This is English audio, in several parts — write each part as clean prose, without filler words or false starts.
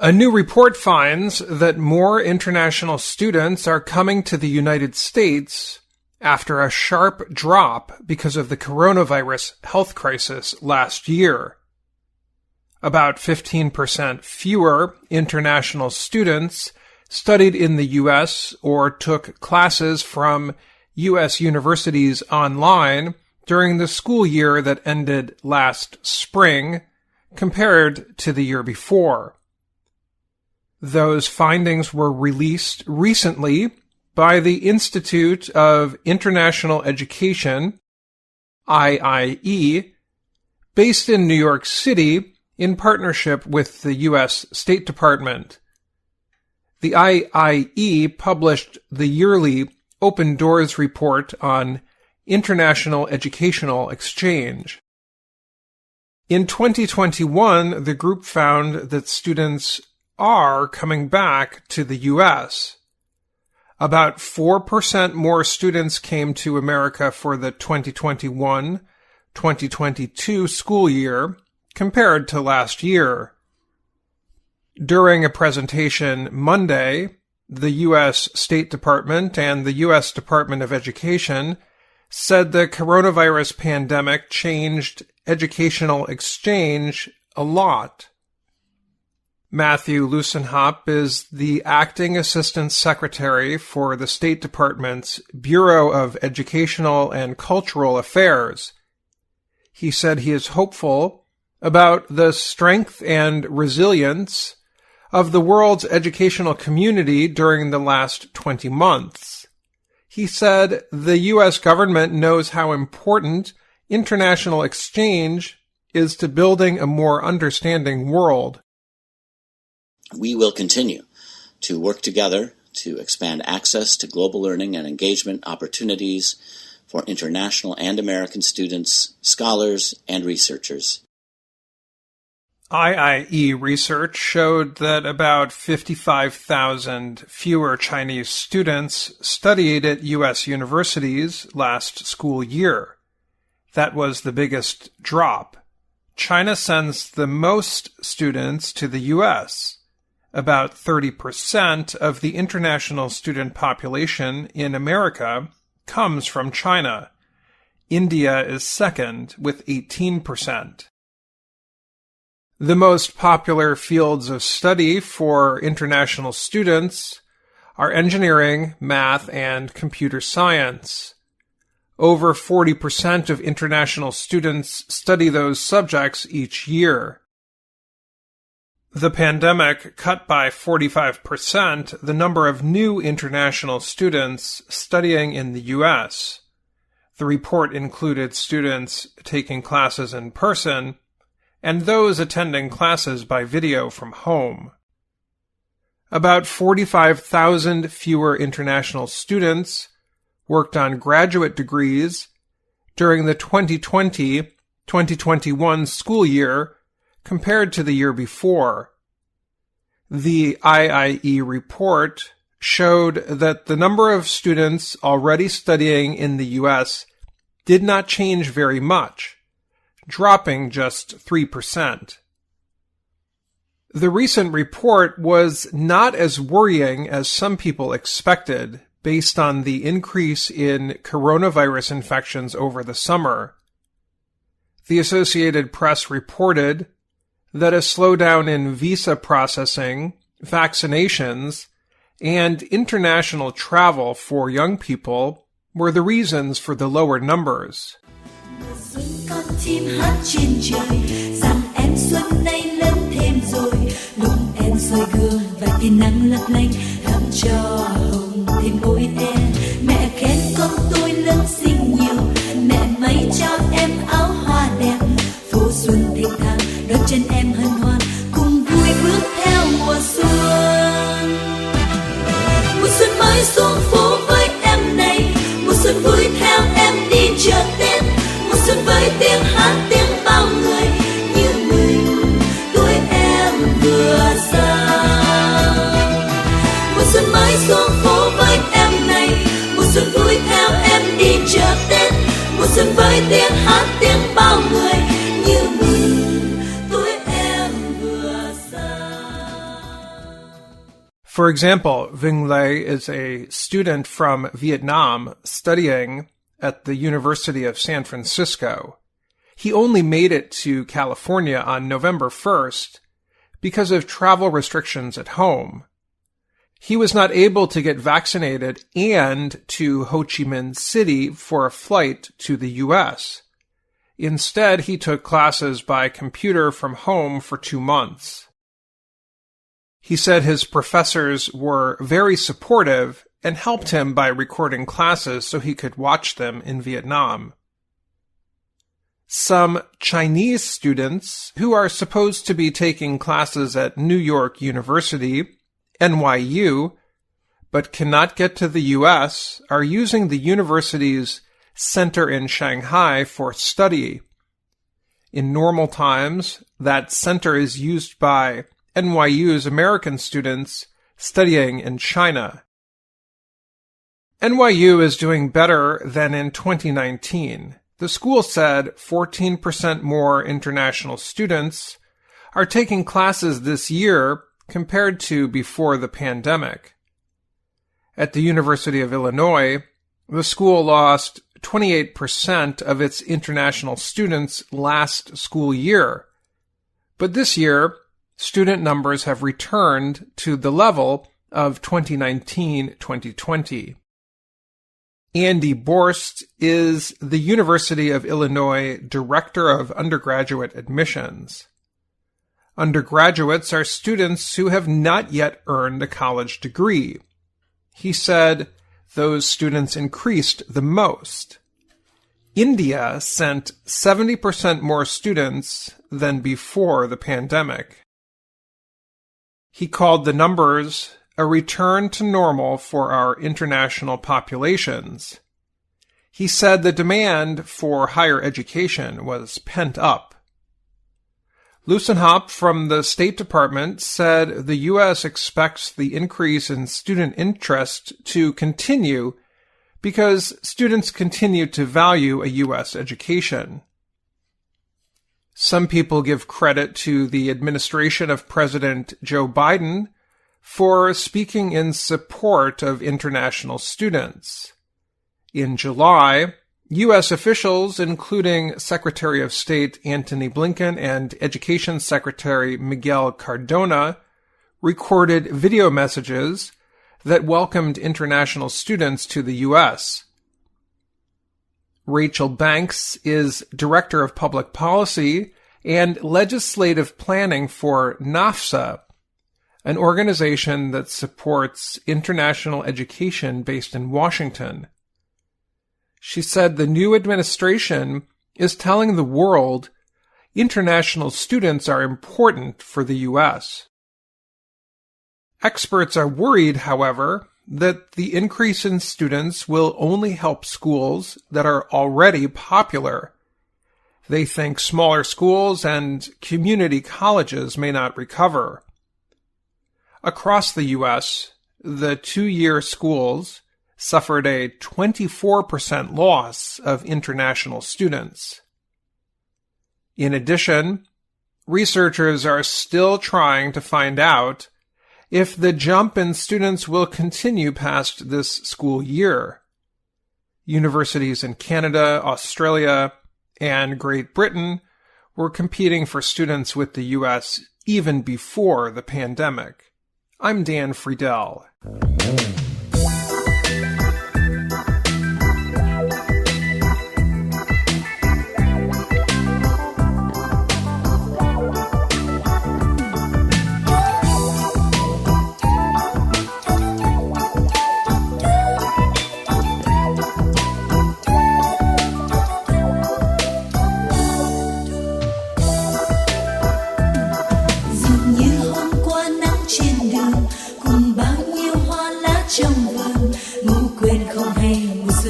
A new report finds that more international students are coming to the United States after a sharp drop because of the coronavirus health crisis last year. About 15% fewer international students studied in the U.S. or took classes from U.S. universities online during the school year that ended last spring compared to the year before. Those findings were released recently by the Institute of International Education, IIE, based in New York City in partnership with the U.S. State Department. The IIE published the yearly Open Doors report on international educational exchange. In 2021, the group found that students are coming back to the U.S. About 4% more students came to America for the 2021-2022 school year compared to last year. During a presentation Monday, the U.S. State Department and the U.S. Department of Education said the coronavirus pandemic changed educational exchange a lot. Matthew Lusenhop is the acting assistant secretary for the State Department's Bureau of Educational and Cultural Affairs. He said he is hopeful about the strength and resilience of the world's educational community during the last 20 months. He said the U.S. government knows how important international exchange is to building a more understanding world. We will continue to work together to expand access to global learning and engagement opportunities for international and American students, scholars, and researchers. IIE research showed that about 55,000 fewer Chinese students studied at U.S. universities last school year. That was the biggest drop. China sends the most students to the U.S. About 30% of the international student population in America comes from China. India is second with 18%. The most popular fields of study for international students are engineering, math, and computer science. Over 40% of international students study those subjects each year. The pandemic cut by 45% the number of new international students studying in the U.S. The report included students taking classes in person and those attending classes by video from home. About 45,000 fewer international students worked on graduate degrees during the 2020-2021 school year compared to the year before. The IIE report showed that the number of students already studying in the U.S. did not change very much, dropping just 3%. The recent report was not as worrying as some people expected based on the increase in coronavirus infections over the summer. The Associated Press reported that a slowdown in visa processing, vaccinations, and international travel for young people were the reasons for the lower numbers. Chân em hân hoan cùng vui bước theo mùa xuân. Mùa xuân mới xuống phố với em này, mùa xuân vui theo em đi chợ Tết. Mùa xuân với tiếng hát tiếng bao người như mình, tuổi em vừa sang. Mùa xuân mới xuống phố với em này, mùa xuân vui theo em đi chợ Tết. Mùa xuân với tiếng hát tiếng bao người như mình. For example, Vinh Lê is a student from Vietnam studying at the University of San Francisco. He only made it to California on November 1st because of travel restrictions at home. He was not able to get vaccinated and to Ho Chi Minh City for a flight to the U.S. Instead, he took classes by computer from home for 2 months. He said his professors were very supportive and helped him by recording classes so he could watch them in Vietnam. Some Chinese students who are supposed to be taking classes at New York University, NYU, but cannot get to the U.S., are using the university's center in Shanghai for study. In normal times, that center is used by NYU's American students studying in China. NYU is doing better than in 2019. The school said 14% more international students are taking classes this year compared to before the pandemic. At the University of Illinois, the school lost 28% of its international students last school year. But this year, student numbers have returned to the level of 2019-2020. Andy Borst is the University of Illinois Director of Undergraduate Admissions. Undergraduates are students who have not yet earned a college degree. He said those students increased the most. India sent 70% more students than before the pandemic. He called the numbers a return to normal for our international populations. He said the demand for higher education was pent up. Lucenhop from the State Department said the U.S. expects the increase in student interest to continue because students continue to value a U.S. education. Some people give credit to the administration of President Joe Biden for speaking in support of international students. In July, U.S. officials, including Secretary of State Antony Blinken and Education Secretary Miguel Cardona, recorded video messages that welcomed international students to the U.S. Rachel Banks is Director of Public Policy and Legislative Planning for NAFSA, an organization that supports international education based in Washington. She said the new administration is telling the world international students are important for the U.S. Experts are worried, however, that the increase in students will only help schools that are already popular. They think smaller schools and community colleges may not recover. Across the U.S., the two-year schools suffered a 24% loss of international students. In addition, researchers are still trying to find out if the jump in students will continue past this school year. Universities in Canada, Australia, and Great Britain were competing for students with the U.S. even before the pandemic. I'm Dan Friedell.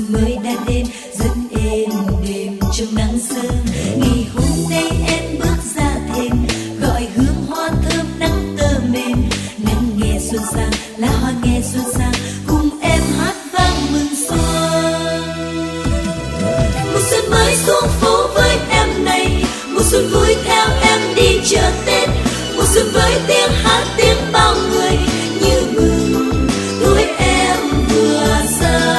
Mới đã đến rất êm đềm trong nắng sớm. Ngày hôm nay em bước ra thềm, gọi hương hoa thơm nắng tơ mềm. Nắng nghe xuân sang, lá hoa nghe xuân sang, cùng em hát vang mừng xuân. Mùa xuân mới xuống phố với em này, mùa xuân vui theo em đi chợ Tết. Mùa xuân với tiếng hát tiếng bao người như mừng tuổi em vừa ra.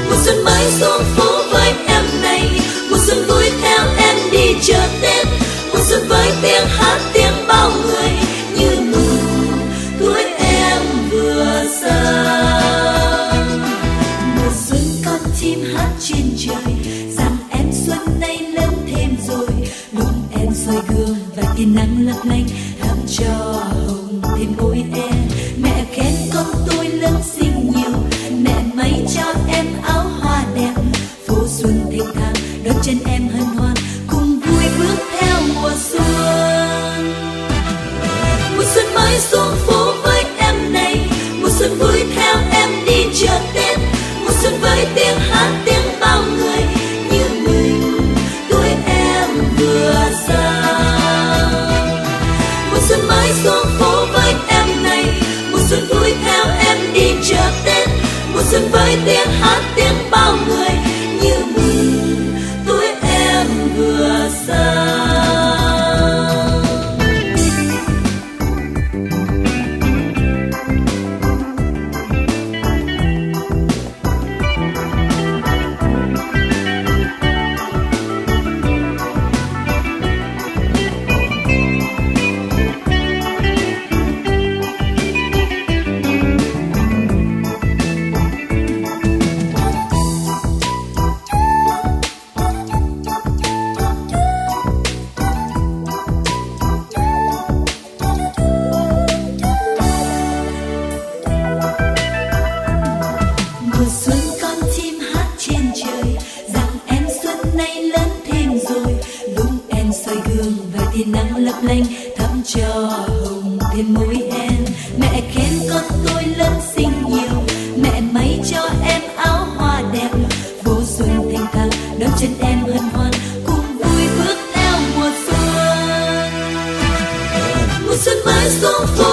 Mùa xuân mới xuống phố với em này, mùa xuân vui theo em đi chợ Tết. Mùa xuân với tiếng hát tiếng bao người như mừng tuổi em vừa ra. Mùa xuân con chim hát trên trời, rằng em xuân nay lớn thêm rồi. Đúng em soi gương và tia nắng lấp lánh, thắm cho hồng thêm môi em. Mẹ khen con tôi lớn xinh nhiều, mẹ may cho em áo hoa đẹp. Phố xuân thênh thang đón chân em hân hoan, cùng vui bước theo mùa xuân. Mùa xuân mới xuống phố với em này, mùa xuân vui theo em đi chợ Tết. Mùa xuân với tiếng hát tiếng bao người như mình tuổi em vừa ra. Mùa xuân mới xuống phố với em này, mùa xuân vui theo em đi chợ Tết. Mùa xuân với tiếng hát tiếng bao người như mừng tuổi em vừa ra. Nắng lấp lánh thắm cho hồng thêm môi em. Mẹ khen con tôi lớn xinh nhiều, mẹ may cho em áo hoa đẹp. Phố xuân thênh thang đón chân em hân hoan, cùng vui bước theo mùa xuân. Mùa xuân mới xuống phố